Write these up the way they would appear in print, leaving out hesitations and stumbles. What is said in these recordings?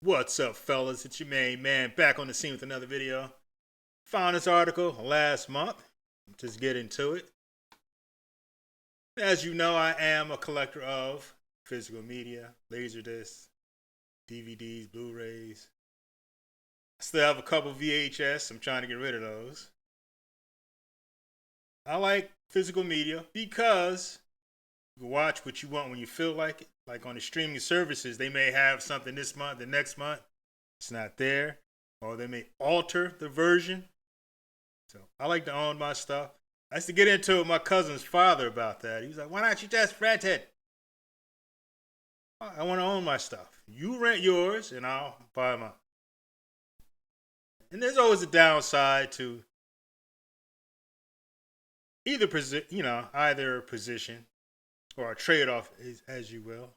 What's up, fellas? It's your main man back on the scene with another video. Found this article last month. Just get into it. As you know, I am a collector of physical media, LaserDisc, DVDs, Blu-rays. I still have a couple VHS. I'm trying to get rid of those. I like physical media because you can watch what you want when you feel like it. Like on the streaming services, they may have something this month, the next month, it's not there. Or they may alter the version. So I like to own my stuff. I used to get into it with my cousin's father about that. He was like, why not you just rent it? I want to own my stuff. You rent yours and I'll buy mine. And there's always a downside to either position or a trade-off, as you will.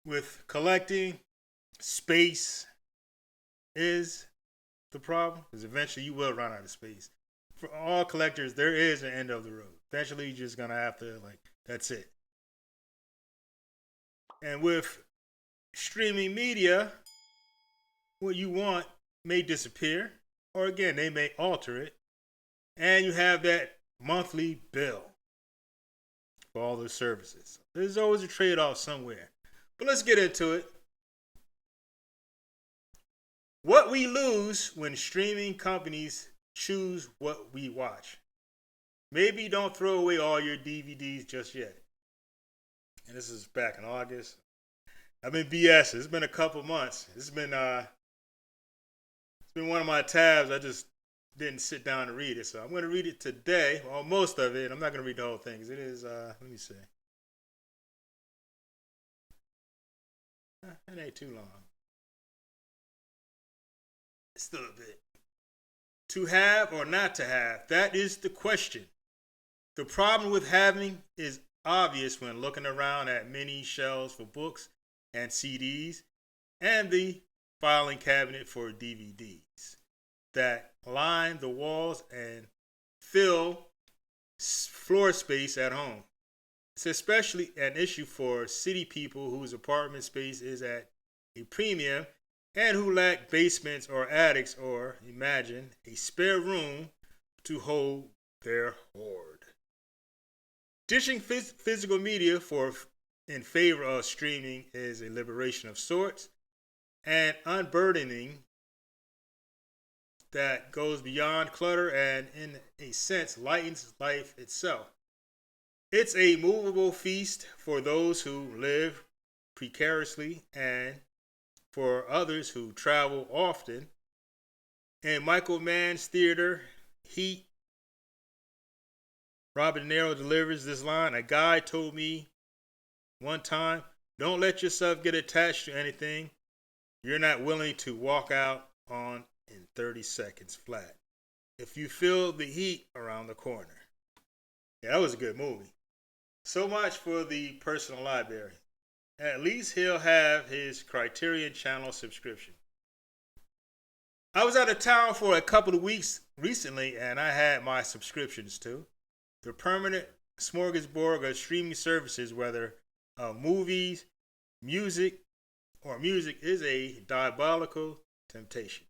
With collecting, space is the problem, because eventually you will run out of space. For all collectors, there is an end of the road. Eventually, you're just going to have to, that's it. And with streaming media, what you want may disappear, or again, they may alter it, and you have that monthly bill for all those services. There's always a trade-off somewhere. But let's get into it. What we lose when streaming companies choose what we watch. Maybe don't throw away all your DVDs just yet. And this is back in August. I've been BS. It's been a couple months. It's been one of my tabs. I just didn't sit down and read it. So I'm going to read it today. Well, most of it. I'm not going to read the whole thing. It is, let me see. It ain't too long. Still a bit. To have or not to have, that is the question. The problem with having is obvious when looking around at many shelves for books and CDs and the filing cabinet for DVDs that line the walls and fill floor space at home. It's especially an issue for city people whose apartment space is at a premium and who lack basements or attics or, imagine, a spare room to hold their hoard. Ditching physical media in favor of streaming is a liberation of sorts and unburdening that goes beyond clutter and, in a sense, lightens life itself. It's a movable feast for those who live precariously and for others who travel often. In Michael Mann's theater, Heat, Robert De Niro delivers this line. A guy told me one time, don't let yourself get attached to anything you're not willing to walk out on in 30 seconds flat if you feel the heat around the corner. Yeah, that was a good movie. So much for the personal library. At least he'll have his Criterion Channel subscription. I was out of town for a couple of weeks recently, and I had my subscriptions too. The permanent smorgasbord of streaming services, whether movies, music, or music, is a diabolical temptation.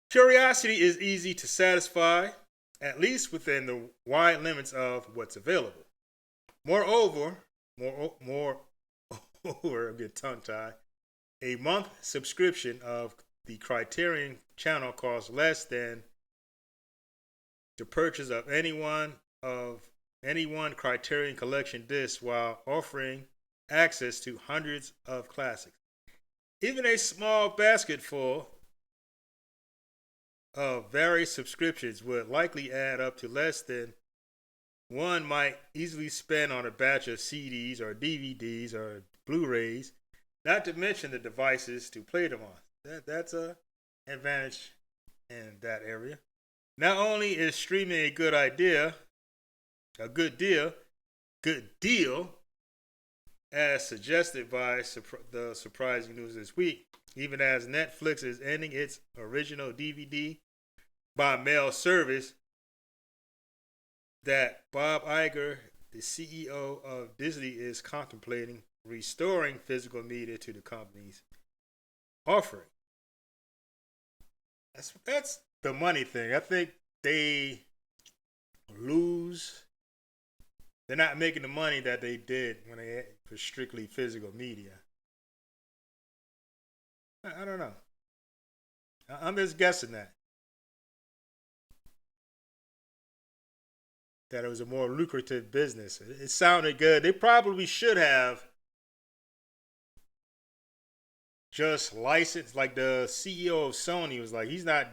Curiosity is easy to satisfy, at least within the wide limits of what's available. Moreover, I'm getting tongue-tied, a month subscription of the Criterion Channel costs less than the purchase of any one Criterion Collection disc while offering access to hundreds of classics. Even a small basketful of various subscriptions would likely add up to less than one might easily spend on a batch of CDs or DVDs or Blu-rays, not to mention the devices to play them on. That's an advantage in that area. Not only is streaming a good deal, as suggested by the surprising news this week, even as Netflix is ending its original DVD by mail service that Bob Iger, the CEO of Disney, is contemplating restoring physical media to the company's offering. That's the money thing. I think they lose. They're not making the money that they did when they had for strictly physical media. I don't know. I'm just guessing that it was a more lucrative business. It sounded good. They probably should have just licensed, like the CEO of Sony was like, he's not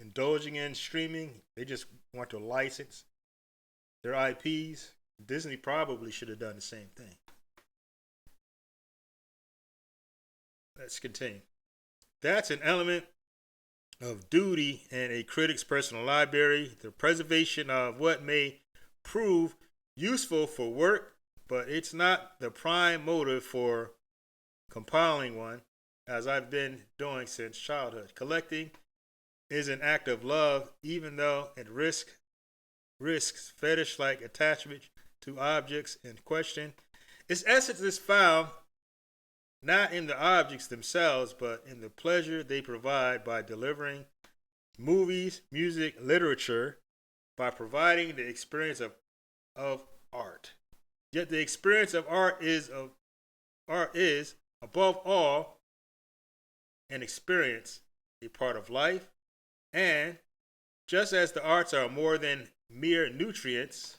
indulging in streaming. They just want to license their IPs. Disney probably should have done the same thing. Let's continue. That's an element of duty in a critic's personal library, the preservation of what may prove useful for work, but it's not the prime motive for compiling one, as I've been doing since childhood. Collecting is an act of love, even though it risks fetish-like attachment to objects in question. Its essence is found not in the objects themselves, but in the pleasure they provide by delivering movies, music, literature, by providing the experience of art. Yet the experience of art is above all an experience, a part of life, and just as the arts are more than mere nutrients,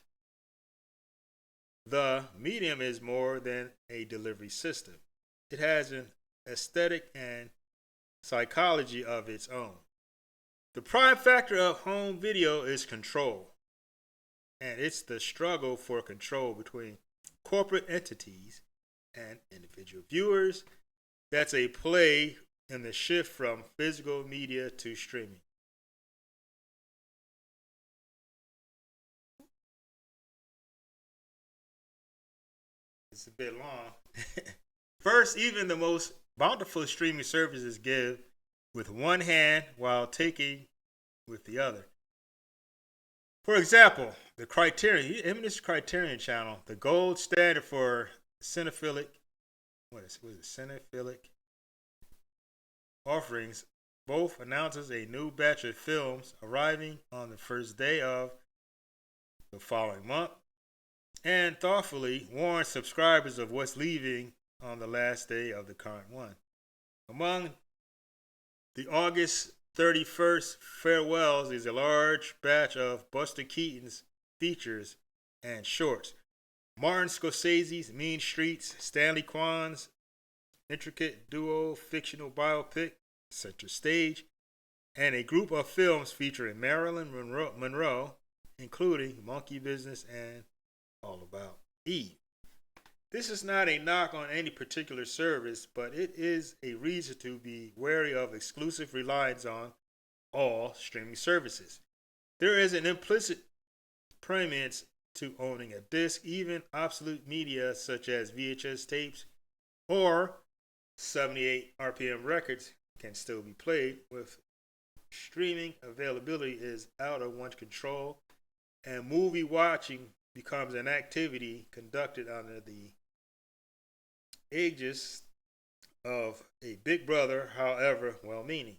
the medium is more than a delivery system. It has an aesthetic and psychology of its own. The prime factor of home video is control, and it's the struggle for control between corporate entities and individual viewers that's a play in the shift from physical media to streaming. It's a bit long. First, even the most bountiful streaming services give with one hand while taking with the other. For example, the Criterion Channel, the gold standard for cinephilic offerings, both announces a new batch of films arriving on the first day of the following month and thoughtfully warns subscribers of what's leaving on the last day of the current one. Among the August 31st farewells is a large batch of Buster Keaton's features and shorts, Martin Scorsese's Mean Streets, Stanley Kwan's intricate duo fictional biopic, Center Stage, and a group of films featuring Marilyn Monroe, including Monkey Business and All About Eve. This is not a knock on any particular service, but it is a reason to be wary of exclusive reliance on all streaming services. There is an implicit premium to owning a disc. Even obsolete media such as VHS tapes or 78 RPM records can still be played. With streaming, availability is out of one's control, and movie watching becomes an activity conducted under the aegis of a big brother, however well-meaning.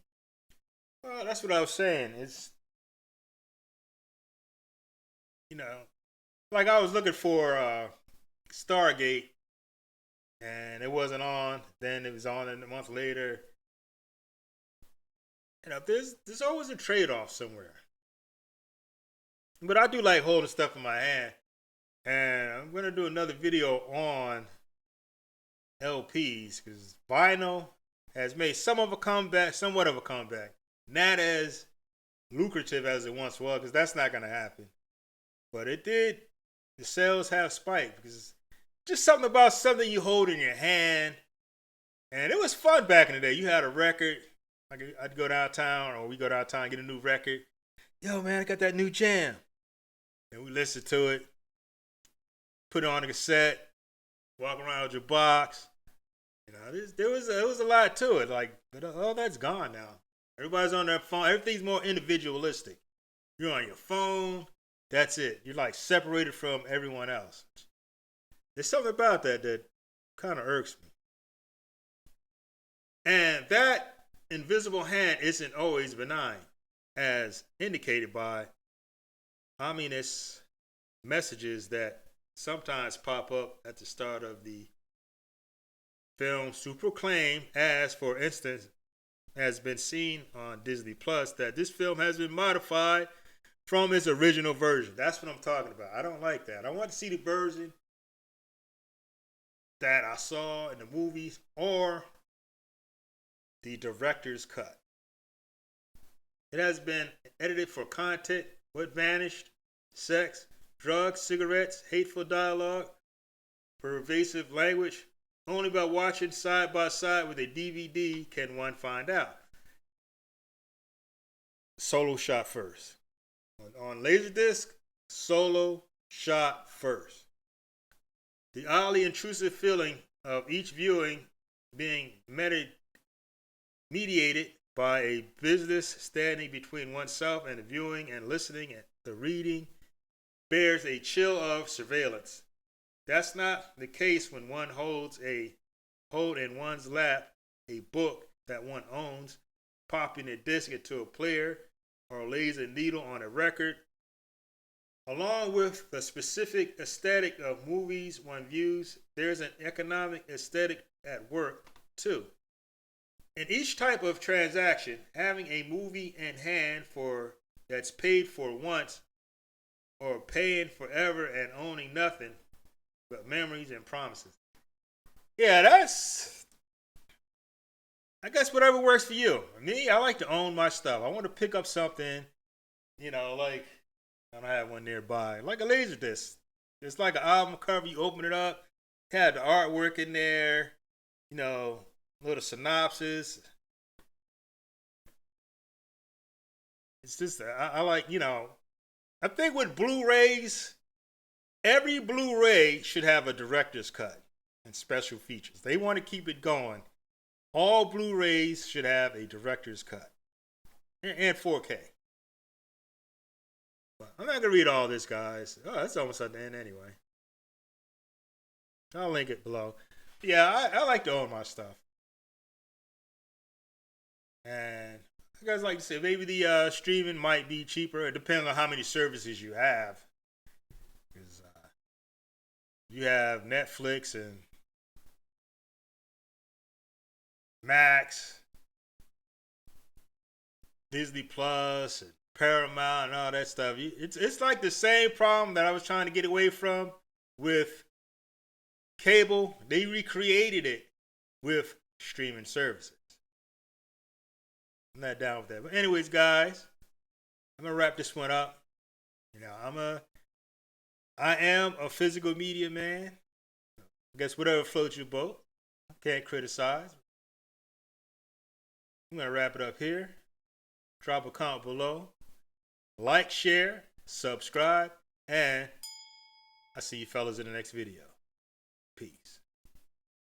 Well, that's what I was saying. It's, like I was looking for Stargate, and it wasn't on. Then it was on a month later. There's always a trade-off somewhere. But I do like holding stuff in my hand. And I'm going to do another video on LPs because vinyl has made somewhat of a comeback. Not as lucrative as it once was, because that's not going to happen. But it did. The sales have spiked because just something about something you hold in your hand. And it was fun back in the day. You had a record. I'd go downtown, or we go downtown and get a new record. Yo, man, I got that new jam. And we listen to it. Put it on a cassette. Walk around with your box. There was a lot to it. But all that's gone now. Everybody's on their phone. Everything's more individualistic. You're on your phone. That's it. You're separated from everyone else. There's something about that kind of irks me. And that invisible hand isn't always benign, as indicated by ominous messages that sometimes pop up at the start of the film to proclaim, as for instance, has been seen on Disney Plus, that this film has been modified from its original version. That's what I'm talking about. I don't like that. I want to see the version that I saw in the movies or the director's cut. It has been edited for content, what vanished, sex, drugs, cigarettes, hateful dialogue, pervasive language. Only by watching side by side with a DVD can one find out. Solo shot first. On LaserDisc, solo shot first. The oddly intrusive feeling of each viewing being mediated by a business standing between oneself and the viewing and listening and the reading bears a chill of surveillance. That's not the case when one hold in one's lap a book that one owns, popping a disc into a player, or lays a needle on a record. Along with the specific aesthetic of movies one views, there's an economic aesthetic at work too. In each type of transaction, having a movie in hand that's paid for once, or paying forever and owning nothing but memories and promises. Yeah, that's, I guess, whatever works for you. Me, I like to own my stuff. I want to pick up something, like, I don't have one nearby, like a LaserDisc. It's like an album cover. You open it up, had the artwork in there, little synopsis. It's just, I like, I think with Blu-rays, every Blu-ray should have a director's cut and special features. They want to keep it going. All Blu-rays should have a director's cut and 4K. But I'm not going to read all this, guys. Oh, it's almost at the end anyway. I'll link it below. Yeah, I like to own my stuff. And I guys like to say maybe the streaming might be cheaper. It depends on how many services you have. Because you have Netflix and Max, Disney Plus, and Paramount, and all that stuff. It's like the same problem that I was trying to get away from with cable. They recreated it with streaming services. I'm not down with that. But anyways, guys, I'm gonna wrap this one up. I am a physical media man. I guess whatever floats your boat. I can't criticize. I'm gonna wrap it up here. Drop a comment below. Like, share, subscribe, and I'll see you fellas in the next video. Peace.